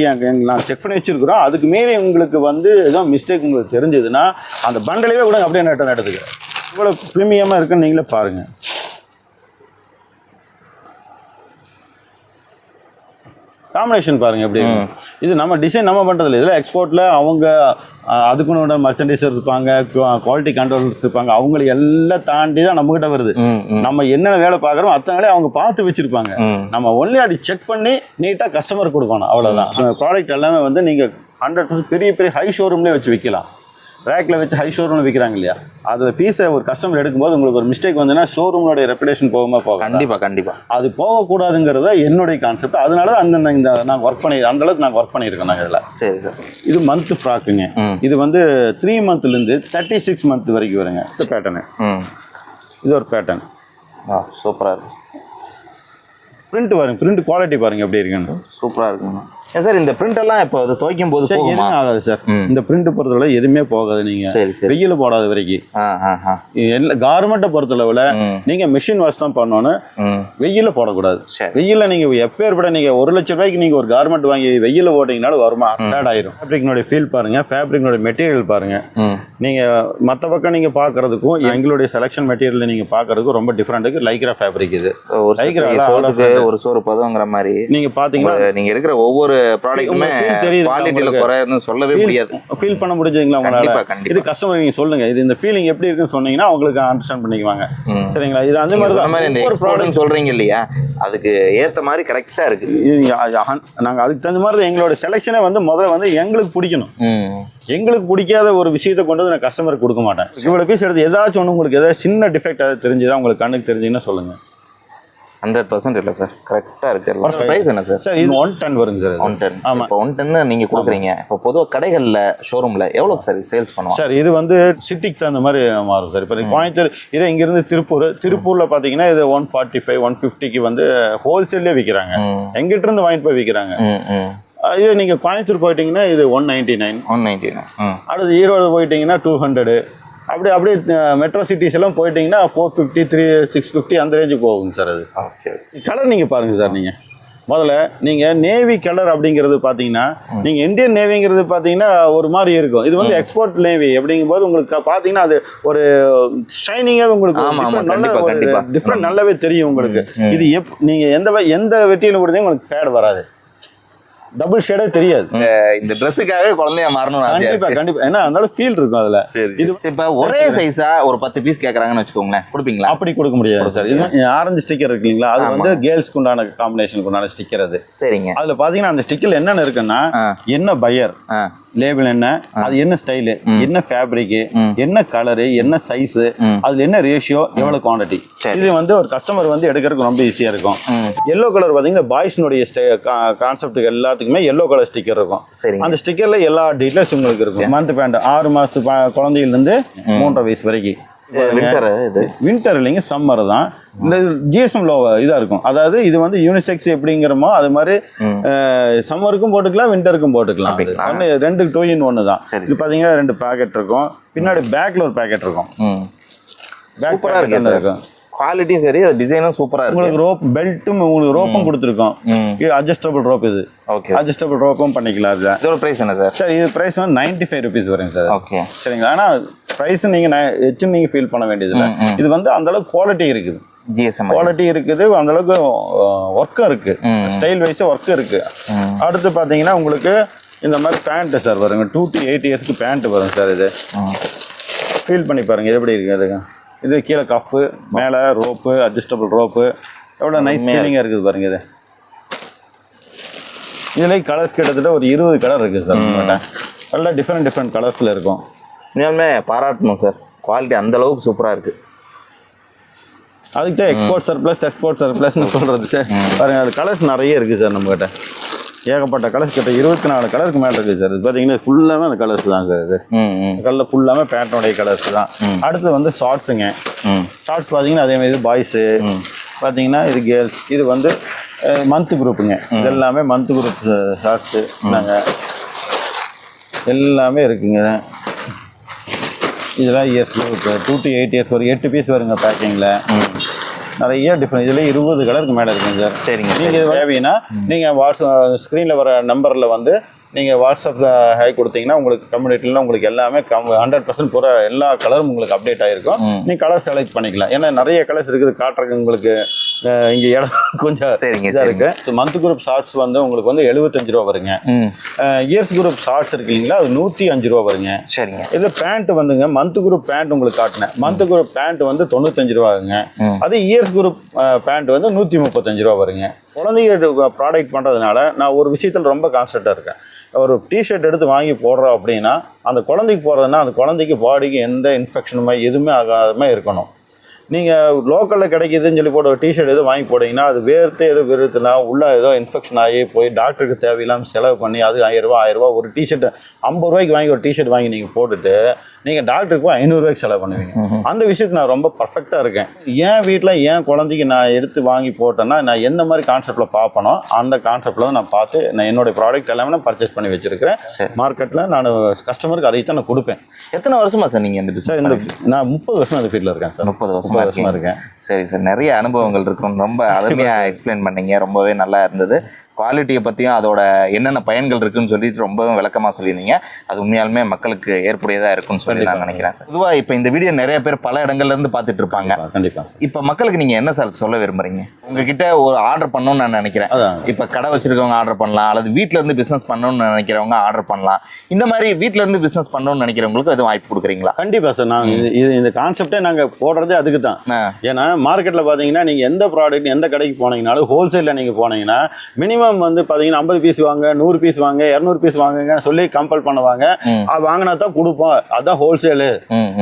நான் செக் பண்ணி வச்சுருக்குறோம், அதுக்கு மீறி உங்களுக்கு வந்து ஏதோ மிஸ்டேக் உங்களுக்கு தெரிஞ்சதுன்னா அந்த பண்டலையே கூட அப்படியே நடத்துக்கு இவ்வளோ ப்ரீமியமாக இருக்குன்னு நீங்களே பாருங்கள். காம்பினேஷன் பாருங்கள் எப்படி இருக்கும். இது நம்ம டிசைன் நம்ம பண்ணுறதில்ல, இதில் எக்ஸ்போர்ட்டில் அவங்க அதுக்குன்னு மர்ச்சன்டைசர் இருப்பாங்க, குவாலிட்டி கண்ட்ரோலர்ஸ் இருப்பாங்க, அவங்களை எல்லாம் தாண்டி தான் நம்மகிட்ட வருது. நம்ம என்னென்ன வேலை பார்க்குறோம் அத்தனை அவங்க பார்த்து வச்சுருப்பாங்க. நம்ம ஒன்லி அது செக் பண்ணி நீட்டாக கஸ்டமருக்கு கொடுக்கணும், அவ்வளோதான். ப்ராடக்ட் எல்லாமே வந்து நீங்கள் 100% பெரிய பெரிய ஹை ஷோரூம்லேயே வச்சு விற்கலாம். ரேக்கில் வச்சு ஹை ஷோரூமில் விற்கிறாங்க இல்லையா, அதில் பீஸை ஒரு கஸ்டமர் எடுக்கும்போது உங்களுக்கு ஒரு மிஸ்டேக் வந்துன்னா ஷோரூமோடைய ரெப்புடேஷன் போகும். கண்டிப்பாக அது போகக்கூடாதுங்கிறத என்னுடைய கான்செப்ட். அதனால தான் இந்த நான் ஒர்க் பண்ணி அந்தளவுக்கு நாங்கள் ஒர்க் பண்ணியிருக்கோம் நாங்கள் இதில். சரி சார். இது மந்த் ஃப்ராக்குங்க. இது வந்து 3 மந்த்லேருந்து 36 மந்த் வரைக்கும் வருங்க. இந்த பேட்டர்னு இது ஒரு பேட்டர்ன். சூப்பராக இருக்கு. பிரிண்ட் பாருங்க, பிரிண்ட் குவாலிட்டி பாருங்க எப்படி இருக்குன்னு. சூப்பராக இருக்குங்க. சார் இந்த பிரிண்ட் எல்லாம் இப்போ அது துவைக்கும் போது எதுவுமே ஆகாது சார். இந்த பிரிண்ட் பொறுத்தளவு எதுவுமே போகாது. நீங்க வெயில போடாத வரைக்கும் எல்லா கார்மெண்ட்டை பொறுத்தளவுல நீங்க மிஷின் வாஷ் தான் பண்ணணும், வெயில போடக்கூடாது. வெயில நீங்க எப்பேற்பட நீங்க 1 லட்சம் ரூபாய்க்கு நீங்க ஒரு கார்மெண்ட் வாங்கி வெயில போட்டீங்கனாலும் வருமா அட்டாட் ஆயிரும். ஃபேப்ரிக்னுடைய ஃபீல் பாருங்க, ஃபேப்ரிக்னுடைய மெட்டீரியல் பாருங்க. நீங்க மற்ற பக்கம் நீங்க பாக்குறதுக்கும் எங்களுடைய செலக்ஷன் மெட்டீரியல் நீங்க பாக்குறதுக்கும் ரொம்ப டிஃபரெண்ட் இருக்கு. லைக்ரா ஃபேப்ரிக் இது. ஒரு சோறு பதங்கிற மாதிரி நீங்க பாத்தீங்கன்னா நீங்க எடுக்கிற ஒவ்வொரு ப்ராடக்ட்டுமே குவாலிட்டில குறைன்னு சொல்லவே முடியாது. ஃபீல் பண்ண முடிஞ்சீங்களா உங்களால? இது கஸ்டமர் நீங்க சொல்லுங்க, இது இந்த ஃபீலிங் எப்படி இருக்குன்னு சொன்னீங்கன்னா அவங்களுக்கு அண்டர்ஸ்டாண்ட் பண்ணிக்குவாங்க. சரிங்களா? இது அந்த மாதிரி தான் இந்த ஒரு ப்ராடக்ட் சொல்றீங்க இல்லையா, அதுக்கு ஏத்த மாதிரி கரெக்டா இருக்கு. நாங்க அதுக்கு தகுந்த மாதிரி எங்களோட செலெக்ஷனே வந்து முதல்ல வந்து எங்களுக்கு பிடிக்கணும். எங்களுக்கு பிடிக்காத ஒரு விஷயத்தை கொண்டு வந்து நான் கஸ்டமருக்கு கொடுக்க மாட்டேன். இவ்வளவு பீஸ் எடுத்து ஏதாச்சும் ஒன்று உங்களுக்கு ஏதாவது சின்ன டிஃபெக்ட் ஏதாவது தெரிஞ்சுதான் உங்களுக்கு கண்ணுக்கு தெரிஞ்சுன்னா சொல்லுங்க. 100% இல்லை சார், கரெக்டாக இருக்கு. ப்ரைஸ் என்ன சார்? சார் இது 110 வருங்க சார். 110. ஆமாம். இப்போ 110 நீங்கள் கொடுக்குறீங்க. இப்போ பொதுவாக கடைகளில் ஷோரூமில் எவ்வளோக்கு சார் சேல்ஸ் பண்ணுவோம் சார்? இது வந்து சிட்டிக்கு தகுந்த மாதிரி மாறும் சார். இப்போ கோயம்புத்தூர் இதே இங்கேருந்து திருப்பூரில் பார்த்தீங்கன்னா இது 145 150க்கு வந்து ஹோல்சேல்லே விற்கிறாங்க. எங்கிட்ட இருந்து வாங்கிட்டு போய் விற்கிறாங்க. இது நீங்கள் கோயம்புத்தூர் போயிட்டீங்கன்னா இது 199. அடுத்து ஈரோடு போயிட்டீங்கன்னா 200. அப்படியே மெட்ரோ சிட்டிஸ் எல்லாம் போயிட்டீங்கன்னா 450 650 அந்த ரேஞ்சுக்கு போகுங்க சார். அது ஓகே. கலர் நீங்கள் பாருங்கள் சார். நீங்கள் முதல்ல நீங்கள் நேவி கலர் அப்படிங்கிறது பார்த்தீங்கன்னா நீங்கள் இந்தியன் நேவிங்கிறது பார்த்தீங்கன்னா ஒரு மாதிரி இருக்கும். இது வந்து எக்ஸ்போர்ட் நேவி அப்படிங்கும்போது உங்களுக்கு பார்த்தீங்கன்னா அது ஒரு ஷைனிங்காகவே உங்களுக்கு டிஃப்ரெண்ட் நல்லாவே தெரியும் உங்களுக்கு. இது நீங்கள் எந்த வெட்டியில் கொடுத்தீங்க உங்களுக்கு ஃபேட் வராது, டபுள் ஷேடே தெரியாது. இந்த ட்ரெஸ்ஸுக்காக குழந்தையா மாறணும். கண்டிப்பா ஏன்னா அதனால ஃபீல் இருக்கும் அதுல. இது இப்ப ஒரே சைஸா ஒரு 10 பீஸ் கேக்குறாங்கன்னு வச்சுக்கோங்களேன், கொடுப்பீங்களா? அப்படி கொடுக்க முடியாது சார். இது ஆரஞ்சு ஸ்டிக்கர் இருக்குங்களா, அது வந்து கேர்ள்ஸ்க்கு உண்டான காம்பினேஷனுக்கு உண்டான ஸ்டிக்கர். அது சரிங்க. அதுல பாத்தீங்கன்னா அந்த ஸ்டிக்கர்ல என்னென்ன இருக்குன்னா, என்ன பையர் லேபிள், என்ன அது, என்ன ஸ்டைலு, என்ன ஃபேப்ரிக், என்ன கலரு, என்ன சைஸ், அதுல என்ன ரேஷியோ, எவ்வளவு குவான்டிட்டி. இது வந்து ஒரு கஸ்டமர் வந்து எடுக்கிறதுக்கு ரொம்ப ஈஸியா இருக்கும். எல்லோ கலர் பாத்தீங்கன்னா பாய்ஸ்னுடைய கான்செப்டுக்கு எல்லாத்துக்குமே எல்லோ கலர் ஸ்டிக்கர் இருக்கும். அந்த ஸ்டிக்கர்ல எல்லா டீடைல்ஸ் உங்களுக்கு இருக்கும். மந்த் பேண்ட் 6 மாசத்து குழந்தையில இருந்து 3.5 வயசு வரைக்கும். வின்டர் இல்லைங்க, சம்மர் தான். இந்த ஜிஎஸ்எம் லோ இதா இருக்கும். அதாவது இது வந்து யூனிசெக்ஸ் எப்படிங்கிறமோ அது மாதிரி சம்மருக்கும் போட்டுக்கலாம், வின்டருக்கும் போட்டுக்கலாம். 2 2 in 1 தான். இது பாத்தீங்கன்னா 2 பேக்கெட் இருக்கும். பின்னாடி பேக்ல ஒரு பேக்கெட் இருக்கும். சூப்பரா இருக்கும். குவாலிட்டி சரி, அது டிசைனும் சூப்பரா இருக்கு. உங்களுக்கு ரோப் பெல்ட்டும் உங்களுக்கு ரோப்பும் கொடுத்துருக்கோம். இது அட்ஜஸ்டபிள் ரோப். இது ஓகே, அட்ஜஸ்டபிள் ரோப்பும் பண்ணிக்கலாம். அது இதோட பிரைஸ் என்ன சார்? சார் இது பிரைஸ் வந்து 95 rupees வருங்க சார். ஓகே சரிங்களா? ஆனா பிரைஸ் நீங்க எச்சும் நீங்க ஃபீல் பண்ண வேண்டியதில்லை. இது வந்து அந்த அளவுக்கு குவாலிட்டி இருக்குது, ஜிஎஸ்எம் குவாலிட்டி இருக்குது, அந்த அளவுக்கு ஒர்க்கும் இருக்கு, ஸ்டைல் வைஸா ஒர்க் இருக்கு. அடுத்து பாத்தீங்கன்னா உங்களுக்கு இந்த மாதிரி பேண்ட் சார் வருங்க. 2 to 8 yearsக்கு பேண்ட் வரும் சார். இது ஃபீல் பண்ணி பாருங்க, இது எப்படி இருக்கு. அதுக்கு இது கீழே கஃப்பு, மேலே ரோப்பு, அட்ஜஸ்டபிள் ரோப்பு, எவ்வளோ நைஸ் ஃபீலிங்காக இருக்குது பாருங்க. இது இதுலேயும் கலர்ஸ் கிட்டத்தட்ட ஒரு 20 கலர் இருக்குது சார். உங்கள்கிட்ட நல்லா டிஃப்ரெண்ட் கலர்ஸில் இருக்கும். உண்மையாலுமே பாராட்டணும் சார், குவாலிட்டி அந்த அளவுக்கு சூப்பராக இருக்குது. அதுக்கு தான் எக்ஸ்போர்ட் சர்ப்ளஸ்னு சொல்கிறது சார். பாருங்கள், அது கலர்ஸ் நிறைய இருக்குது சார் நம்மகிட்ட. ஏகப்பட்ட கலர்ஸ் கிட்ட 24 கலருக்கு மேலே இருக்குது சார். இது பார்த்தீங்கன்னா ஃபுல்லாமே அந்த கலர்ஸ் தான் சார். இது கலரில் ஃபுல்லாமே பேண்டோடைய கலர்ஸ் தான். அடுத்து வந்து ஷார்ட்ஸுங்க. ஷார்ட்ஸ் பார்த்தீங்கன்னா அதே மாதிரி பாய்ஸு பார்த்தீங்கன்னா இது கேர்ள்ஸ். இது வந்து மந்த் குரூப்புங்க. இது எல்லாமே மந்த் குரூப் ஷார்ட்ஸு நாங்கள் எல்லாமே இருக்குங்க. இதெல்லாம் இயர்ஸ் 2 to 8 இயர்ஸ் ஒரு 8 பீஸ் வருங்க பேக்கிங்கில். நிறைய டிஃப்ரெண்ட் இதில் 20 கலருக்கு மேலே இருக்குங்க சார். சரிங்க. நீங்கள் தேவைன்னா நீங்கள் வாட்ஸ்அப் ஸ்க்ரீனில் வர நம்பரில் வந்து நீங்கள் வாட்ஸ்அப்பில் ஹை கொடுத்தீங்கன்னா உங்களுக்கு கம்யூனிட்டியில் உங்களுக்கு எல்லாமே 100% பூரா எல்லா கலரும் உங்களுக்கு அப்டேட் ஆகிருக்கும். நீங்கள் கலர் செலக்ட் பண்ணிக்கலாம். ஏன்னா நிறைய கலர்ஸ் இருக்குது காட்டுறதுக்கு உங்களுக்கு இங்கே இடம் கொஞ்சம் இதாக இருக்குது. மந்த் குரூப் ஷார்ட்ஸ் வந்து உங்களுக்கு வந்து 75 ரூபா வருங்க. இயர்ஸ் குரூப் ஷார்ட்ஸ் இருக்கு இல்லைங்களா, அது 105 ரூபா வருங்க. சரிங்க. இது பேண்ட் வந்துங்க மந்த் குரூப் பேண்ட் உங்களுக்கு காட்டினேன். மந்த் குரூப் பேண்ட் வந்து 95 ரூபாங்க. அது இயர்ஸ் குரூப் பேண்ட் வந்து 135 ரூபா வருங்க. குழந்தைங்க ப்ராடக்ட் பண்ணுறதுனால நான் ஒரு விஷயத்தில் ரொம்ப கான்சென்ட்ராக இருக்கேன். ஒரு டிஷர்ட் எடுத்து வாங்கி போடுறோம் அப்படின்னா அந்த குழந்தைக்கு போடுறதுன்னா அந்த குழந்தைக்கு பாடிக்கு எந்த இன்ஃபெக்ஷனுமே எதுவுமே ஆகாதமே இருக்கணும். நீங்கள் லோக்கலில் கிடைக்கிதுன்னு சொல்லி போட்டு ஒரு டிஷர்ட் எதுவும் வாங்கி போட்டிங்கன்னா அது வேர்த்து எதுவும் வெறுத்துனா உள்ளே ஏதோ இன்ஃபெக்ஷன் ஆகி போய் டாக்டருக்கு தேவையில்லாமல் செலவு பண்ணி அது 1000 ரூபா ஒரு டிஷர்ட் 50 ரூபாய்க்கு வாங்கி ஒரு டிஷர்ட் வாங்கி நீங்கள் போட்டுட்டு நீங்கள் டாக்டருக்கு போய் 500 ரூபாய்க்கு செலவு பண்ணுவீங்க. அந்த விஷயத்துக்கு நான் ரொம்ப பர்ஃபெக்டாக இருக்கேன். என் வீட்டில் என் குழந்தைக்கு நான் எடுத்து வாங்கி போட்டேன்னா நான் எந்த மாதிரி கான்செப்டில் பார்ப்பனோ அந்த கான்செப்டில் தான் நான் பார்த்து நான் என்னுடைய ப்ராடக்ட் எல்லாமே நான் பர்ச்சேஸ் பண்ணி வச்சுருக்கிறேன். மார்க்கெட்டில் நான் கஸ்டமருக்கு அதை தான் நான் கொடுப்பேன். எத்தனை வருஷமா சார் நீங்கள் இந்த பிஸ்னஸ்? நான் 30 வருஷம் அந்த ஃபீல்டில் இருக்கேன் சார். 30 வருஷமா இருக்கேன். சரி சார், நிறைய அனுபவங்கள் இருக்கும். ரொம்ப அருமையாக எக்ஸ்பிளைன் பண்ணீங்க. ரொம்பவே நல்லா இருந்தது. குவாலிட்டியை பற்றியும் அதோட என்னென்ன பயன்கள் இருக்குன்னு சொல்லிட்டு ரொம்பவே விளக்கமாக சொல்லியிருந்தீங்க. அது உண்மையாலுமே மக்களுக்கு ஏற்புடையதாக இருக்குன்னு சொல்லி நான் நினைக்கிறேன் சார். பொதுவாக இப்போ இந்த வீடியோ நிறைய பேர் பல இடங்கள்ல இருந்து பார்த்துட்டு இருப்பாங்க. கண்டிப்பாக. இப்போ மக்களுக்கு நீங்கள் என்ன சார் சொல்ல விரும்புறீங்க? உங்ககிட்ட ஒரு ஆர்டர் பண்ணணும்னு நான் நினைக்கிறேன். இப்போ கடை வச்சிருக்கவங்க ஆர்டர் பண்ணலாம், அல்லது வீட்டில இருந்து பிஸ்னஸ் பண்ணணும்னு நினைக்கிறவங்க ஆர்டர் பண்ணலாம். இந்த மாதிரி வீட்டில இருந்து பிஸ்னஸ் பண்ணணும்னு நினைக்கிறவங்களுக்கு எதுவும் வாய்ப்பு கொடுக்குறீங்களா? கண்டிப்பாக சார். நாங்கள் இந்த கான்செப்டே நாங்கள் போடுறதே அதுக்கு தான். ஏன்னா மார்க்கெட்டில் பார்த்தீங்கன்னா நீங்கள் எந்த ப்ராடக்ட் எந்த கடைக்கு போனீங்கனாலும் ஹோல்சேலில் நீங்கள் போனீங்கன்னா மினிமம் வந்து பார்த்தீங்கன்னா 50 பீஸ் வாங்க, 100 பீஸ் வாங்க, 200 பீஸ் வாங்குங்கன்னு சொல்லி கம்பல் பண்ணுவாங்க. அது வாங்கினா தான் கொடுப்போம், அதுதான் ஹோல்சேலு.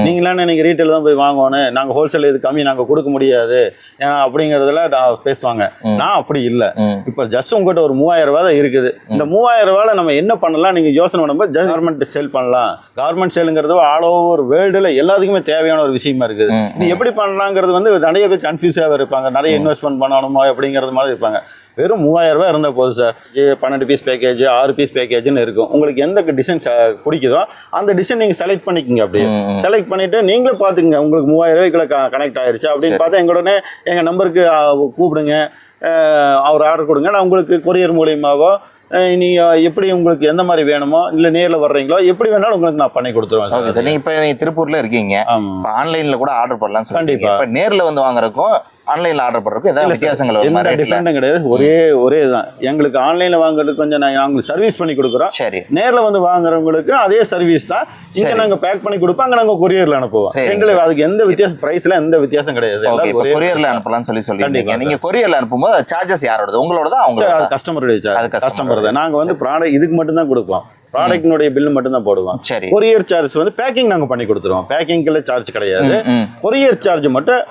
நீங்களாம் நீங்கள் ரீட்டைல் தான் போய் வாங்கணும், நாங்கள் ஹோல்சேல் இது கம்மி நாங்கள் கொடுக்க முடியாது ஏன்னா அப்படிங்கிறதுல பேசுவாங்க. நான் அப்படி இல்லை. இப்போ ஜஸ்ட் உங்கள்கிட்ட ஒரு 3000 ரூபா தான் இருக்குது. இந்த 3000 ரூபாயில் நம்ம என்ன பண்ணலாம் நீங்கள் யோசனை பண்ணும்போது ஜஸ்ட் கார்மெண்ட் சேல் பண்ணலாம். கார்மெண்ட் சேலுங்கிறது ஆல் ஓவர் வேர்ல்டில் எல்லாத்துக்குமே தேவையான ஒரு விஷயமா இருக்குது. இது எப்படி பண்ணலாங்கிறது வந்து நிறைய பேர் கன்ஃபியூஸாக இருப்பாங்க. நிறைய இன்வெஸ்ட்மெண்ட் பண்ணணுமா அப்படிங்கிறது மாதிரி இருப்பாங்க. வெறும் 3000 ரூபா இருந்தால் போதும் சார். 12 பீஸ் பேக்கேஜ், 6 பீஸ் பேக்கேஜ்னு இருக்கும். உங்களுக்கு எந்த டிசைன் பிடிக்குதோ அந்த டிசைன் நீங்கள் செலக்ட் பண்ணிக்கோங்க. அப்படியே செலக்ட் பண்ணிவிட்டு நீங்களே பார்த்துக்குங்க உங்களுக்கு 3000 ரூபாய்க்குள்ள கனெக்ட் ஆயிடுச்சு அப்படின்னு பார்த்தா எங்களுடனே எங்கள் நம்பருக்கு கூப்பிடுங்க, அவர் ஆர்டர் கொடுங்க. நான் உங்களுக்கு கொரியர் மூலியமாவோ நீங்கள் எப்படி உங்களுக்கு எந்த மாதிரி வேணுமோ இல்லை நேரில் வர்றீங்களோ எப்படி வேணாலும் உங்களுக்கு நான் பண்ணி கொடுத்துருவேன் சார். சார் நீங்கள் இப்போ நீங்கள் திருப்பூரில் இருக்கீங்க, ஆன்லைனில் கூட ஆர்டர் பண்ணலாம்னு சொல்லி. கண்டிப்பாக. இப்போ நேரில் வந்து வாங்குறதுக்கும் ஆன்லைனில் ஆர்டர் பண்ணுறதுக்கும் ஏதாவது வித்தியாசங்கள் எந்த டிஃப்ரெண்ட்டும் கிடையாது. ஒரே தான். எங்களுக்கு ஆன்லைனில் வாங்குறதுக்கு கொஞ்சம் நாங்கள் சர்வீஸ் பண்ணி கொடுக்குறோம். சரி. நேரில் வந்து வாங்குறவங்களுக்கு அதே சர்வீஸ் தான். இங்கே நாங்கள் பேக் பண்ணி கொடுப்போம், அங்கே நாங்கள் கொரியரில் அனுப்புவோம். எங்களுக்கு அதுக்கு எந்த வித்தியாசம், ப்ரைஸில் எந்த வித்தியாசம் கிடையாது. கொரியரில் அனுப்பலாம்னு சொல்லியிருக்கீங்க. நீங்கள் கொரியரில் அனுப்பும்போது சார்ஜஸ் யாரோடது? உங்களோட தான் அவங்க? அது கஸ்டமருடைய சார்ஜ். அது கஸ்டமர் தான். நாங்கள் வந்து ப்ராடக்ட் இதுக்கு மட்டும் தான் கொடுப்போம். ப்ராடக்ட்னுடைய பில் மட்டும் தான் போடுவோம். சரி. கொரியர் சார்ஜ் வந்து பேக்கிங் நாங்கள் பண்ணி கொடுத்துருவோம். பேக்கிங்ல சார்ஜ் கிடையாது. கொரியர் சார்ஜ் மட்டும்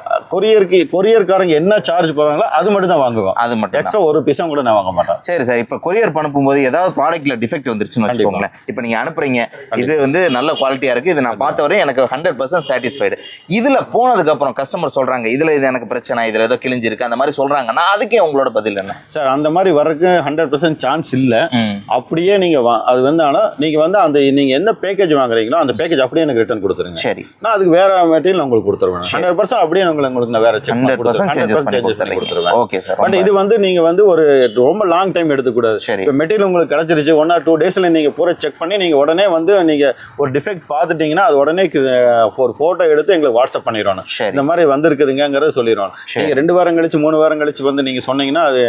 கொரியர்காரங்க என்ன சார்ஜ் போறாங்களோ அது மட்டும் தான் வாங்குவோம். அது மட்டும் எக்ஸ்ட்ரா ஒரு பைசா கூட நான் வாங்க மாட்டேன். சரி சார். இப்போ கொரியர் பண்ணும்போது ஏதாவது ப்ராடக்ட்ல டிஃபெக்ட் வந்துருச்சுன்னு வச்சுக்கோங்களேன். இப்போ நீங்க அனுப்புறீங்க, இது வந்து நல்ல குவாலிட்டியா இருக்கு, இது நான் பார்த்த வரையும் எனக்கு 100% சாட்டிஸ்ஃபைடு. இதுல போனதுக்கு அப்புறம் கஸ்டமர் சொல்றாங்க இதுல இது எனக்கு பிரச்சனை, இதுல ஏதோ கிழிஞ்சிருக்கு அந்த மாதிரி சொல்றாங்கன்னா அதுக்கே உங்களோட பதில் என்ன சார்? அந்த மாதிரி வர்றதுக்கு 100% சான்ஸ் இல்லை. அப்படியே நீங்க அது வந்து நீங்க வந்து அந்த நீங்க என்ன பேக்கேஜ் வாங்குறீங்களோ அந்த பேக்கேஜ் அப்படியே எனக்கு ரிட்டர்ன் கொடுத்துருங்க. சரி. நான் அதுக்கு வேற மெட்டீரியல் உங்களுக்கு கொடுத்துருவேன். 100% அப்படியே உங்களுக்கு நான் வேற செக் பண்ணி கொடுத்துருவேன். Okay sir. பட் இது வந்து நீங்க வந்து ஒரு ரொம்ப லாங் டைம் எடுத்துக்கூடாது. சரி. இப்போ மெட்டீரியல் உங்களுக்கு கிடைச்சிருச்சு 1 or 2 டேஸ்ல நீங்க பூரா செக் பண்ணி நீங்க உடனே வந்து நீங்க ஒரு டிஃபெக்ட் பார்த்துட்டீங்கன்னா அது உடனே ஒரு போட்டோ எடுத்து எங்களுக்கு வாட்ஸ்அப் பண்ணிடுவோம். இந்த மாதிரி வந்திருக்குதுங்கிறத சொல்லிடுவோம். நீங்க 2 வாரம் கழிச்சு 3 வாரம் கழிச்சு வந்து நீங்க சொன்னீங்கன்னா அது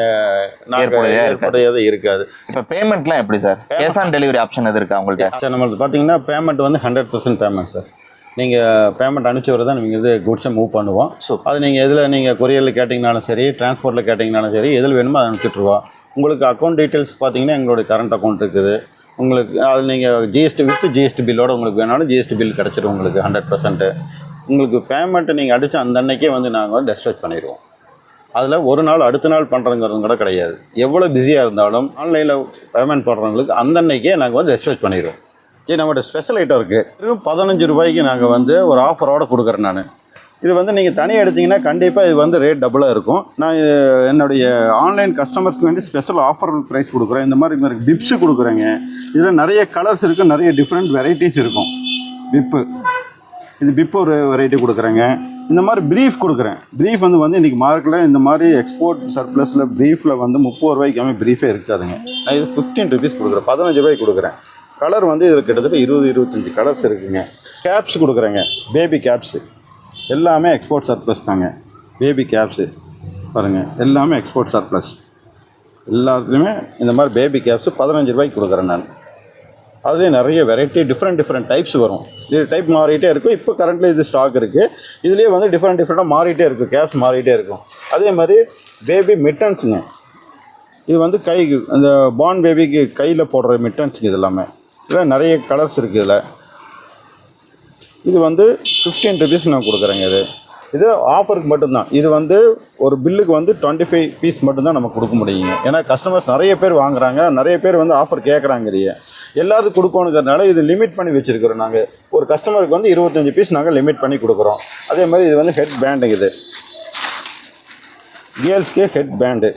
ஏற்புடையது இருக்காது. இப்போ பேமெண்ட்லாம் எப்படி sir? Cash on delivery option எது இருக்கா உங்கள்கிட்ட? சார் நம்மளுக்கு பார்த்தீங்கன்னா பேமெண்ட் வந்து 100% பேமெண்ட் சார். நீங்கள் பேமெண்ட் அனுப்பிச்சி வரதான் நீங்கள் இது குட்ஸை மூவ் பண்ணுவோம். அது நீங்கள் எதில் நீங்கள் கொரியரில் கேட்டிங்கனாலும் சரி, டிரான்ஸ்போர்ட்டில் கேட்டிங்கனாலும் சரி, எதில் வேணுமோ அதை அனுப்பிச்சுட்ருவோம். உங்களுக்கு அக்கௌண்ட் டீட்டெயில்ஸ் பார்த்தீங்கன்னா எங்களுடைய கரண்ட் அக்கௌண்ட் இருக்குது. உங்களுக்கு அது நீங்கள் ஜிஎஸ்டி வித் ஜிஎஸ்டி பில்லோடு உங்களுக்கு வேணாலும் ஜிஎஸ்டி பில் கிடச்சிடும் உங்களுக்கு 100%. உங்களுக்கு பேமெண்ட்டை நீங்கள் அடித்து அந்த அன்னைக்கே வந்து நாங்கள் வந்து டெஸ்ட்ராக்ட் பண்ணிடுவோம். அதில் ஒரு நாள் அடுத்த நாள் பண்ணுறதுங்கிறது கூட கிடையாது. எவ்வளோ பிஸியாக இருந்தாலும் ஆன்லைனில் பேமெண்ட் பண்ணுறவங்களுக்கு அந்த அன்னைக்கே நாங்கள் வந்து டெஸ்ட்ராக்ட் பண்ணிடுவோம். சரி, நம்மளோட ஸ்பெஷல் ஐட்டம் இருக்குது. வெறும் 15 ரூபாய்க்கு நாங்கள் வந்து ஒரு ஆஃபரோடு கொடுக்குறேன் நான். இது வந்து நீங்கள் தனியாக எடுத்திங்கன்னா கண்டிப்பாக இது வந்து ரேட் டபுளாக இருக்கும். நான் என்னுடைய ஆன்லைன் கஸ்டமர்ஸ்க்கு வேண்டி ஸ்பெஷல் ஆஃபர் ப்ரைஸ் கொடுக்குறேன். இந்த மாதிரி பிப்ஸு கொடுக்குறேங்க. இதில் நிறைய கலர்ஸ் இருக்குது, நிறைய டிஃப்ரெண்ட் வெரைட்டிஸ் இருக்கும். விப்பு இது பிஃபோர் வெரைட்டி கொடுக்குறேங்க. இந்த மாதிரி ப்ரீஃப் கொடுக்குறேன். ப்ரீஃப் வந்து இன்றைக்கி மார்க்கெட்டில் இந்த மாதிரி எக்ஸ்போர்ட் சர்ப்ளஸில் ப்ரீஃபில் வந்து 30 ரூபாய்க்காமே ப்ரீஃபே இருக்காதுங்க. நான் இது 15 ருபீஸ் கொடுக்குறேன், 15 ரூபாய்க்கு கொடுக்குறேன். கலர் வந்து இதில் கிட்டத்தட்ட 20-25 கலர்ஸ் இருக்குங்க. கேப்ஸ் கொடுக்குறேங்க, பேபி கேப்ஸு எல்லாமே எக்ஸ்போர்ட் சர்ப்ளஸ் தாங்க. பேபி கேப்ஸு பாருங்கள், எல்லாமே எக்ஸ்போர்ட் சர்ப்ளஸ். எல்லாத்துலேயுமே இந்த மாதிரி பேபி கேப்ஸு 15 ரூபாய்க்கு கொடுக்குறேன் நான். அதுலேயே நிறைய வெரைட்டி டிஃப்ரெண்ட் டைப்ஸ் வரும். இது டைப் மாறிட்டே இருக்கும். இப்போ கரண்ட்டில் இது ஸ்டாக் இருக்குது. இதுலேயே வந்து டிஃப்ரெண்ட்டாக மாறிட்டே இருக்கும், கேப்ஸ் மாறிட்டே இருக்கும். அதே மாதிரி பேபி மிட்டன்ஸுங்க, இது வந்து கைக்கு அந்த பார்ன் பேபிக்கு கையில் போடுற மிட்டன்ஸுங்க. இது எல்லாமே இதில் நிறைய கலர்ஸ் இருக்குது. இதில் இது வந்து 15 ருபீஸ் நான் கொடுக்குறேங்க. இது ஆஃபருக்கு மட்டும்தான். இது வந்து ஒரு பில்லுக்கு வந்து 25 பீஸ் மட்டும்தான் நம்ம கொடுக்க முடியுங்க. ஏன்னா கஸ்டமர்ஸ் நிறைய பேர் வாங்குறாங்க, நிறைய பேர் வந்து ஆஃபர் கேட்குறாங்க. இல்லையே எல்லாத்துக்கும் கொடுக்கணுங்கிறதுனால இது லிமிட் பண்ணி வச்சுருக்கிறோம். நாங்கள் ஒரு கஸ்டமருக்கு வந்து 25 பீஸ் நாங்கள் லிமிட் பண்ணி கொடுக்குறோம். அதே மாதிரி இது வந்து ஹெட் பேண்டுங்க. இது கேர்ள்ஸ்க்கே ஹெட் பேண்டு.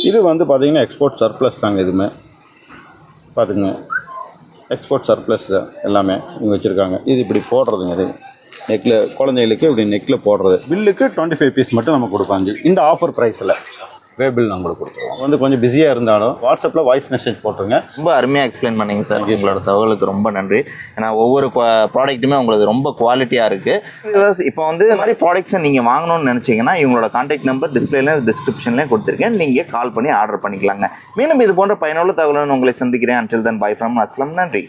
இது வந்து பார்த்திங்கன்னா எக்ஸ்போர்ட் சர்ப்ளஸ் தாங்க. இதுவுமே பார்த்துங்க, எக்ஸ்போர்ட் சர்ப்ளஸ் எல்லாமே இவங்க வச்சுருக்காங்க. இது இப்படி போடுறதுங்க. இது நெக்கில் குழந்தைகளுக்கு இப்படி நெக்கில் போடுறது. பில்லுக்கு 25 பீஸ் மட்டும் நம்ம கொடுப்பாங்க. இந்த ஆஃபர் ப்ரைஸில் வேபிள் நம்மளுக்கு கொடுத்துருவோம். வந்து கொஞ்சம் பிஸியாக இருந்தாலும் வாட்ஸ்அப்பில் வாய்ஸ் மெசேஜ் போட்டுருங்க. ரொம்ப அருமையாக எக்ஸ்பிளைன் பண்ணிங்க சார். உங்களோட தகவலுக்கு ரொம்ப நன்றி. ஏன்னா ஒவ்வொரு ப்ராடக்ட்டுமே உங்களுக்கு ரொம்ப குவாலிட்டியாக இருக்குது. இப்போ வந்து இந்த மாதிரி ப்ராடக்ட்ஸை நீங்கள் வாங்கணும்னு நினச்சிங்கன்னா இவங்களோட கான்டாக்ட் நம்பர் டிஸ்பிளேல டிஸ்கிரிப்ஷன்லேயே கொடுத்துருக்கேன். நீங்கள் கால் பண்ணி ஆர்டர் பண்ணிக்கலாங்க. மேலும் இது போன்ற பயனுள்ள தகவலுடன் உங்களை சந்திக்கிறேன். Until then by from Aslam. நன்றி.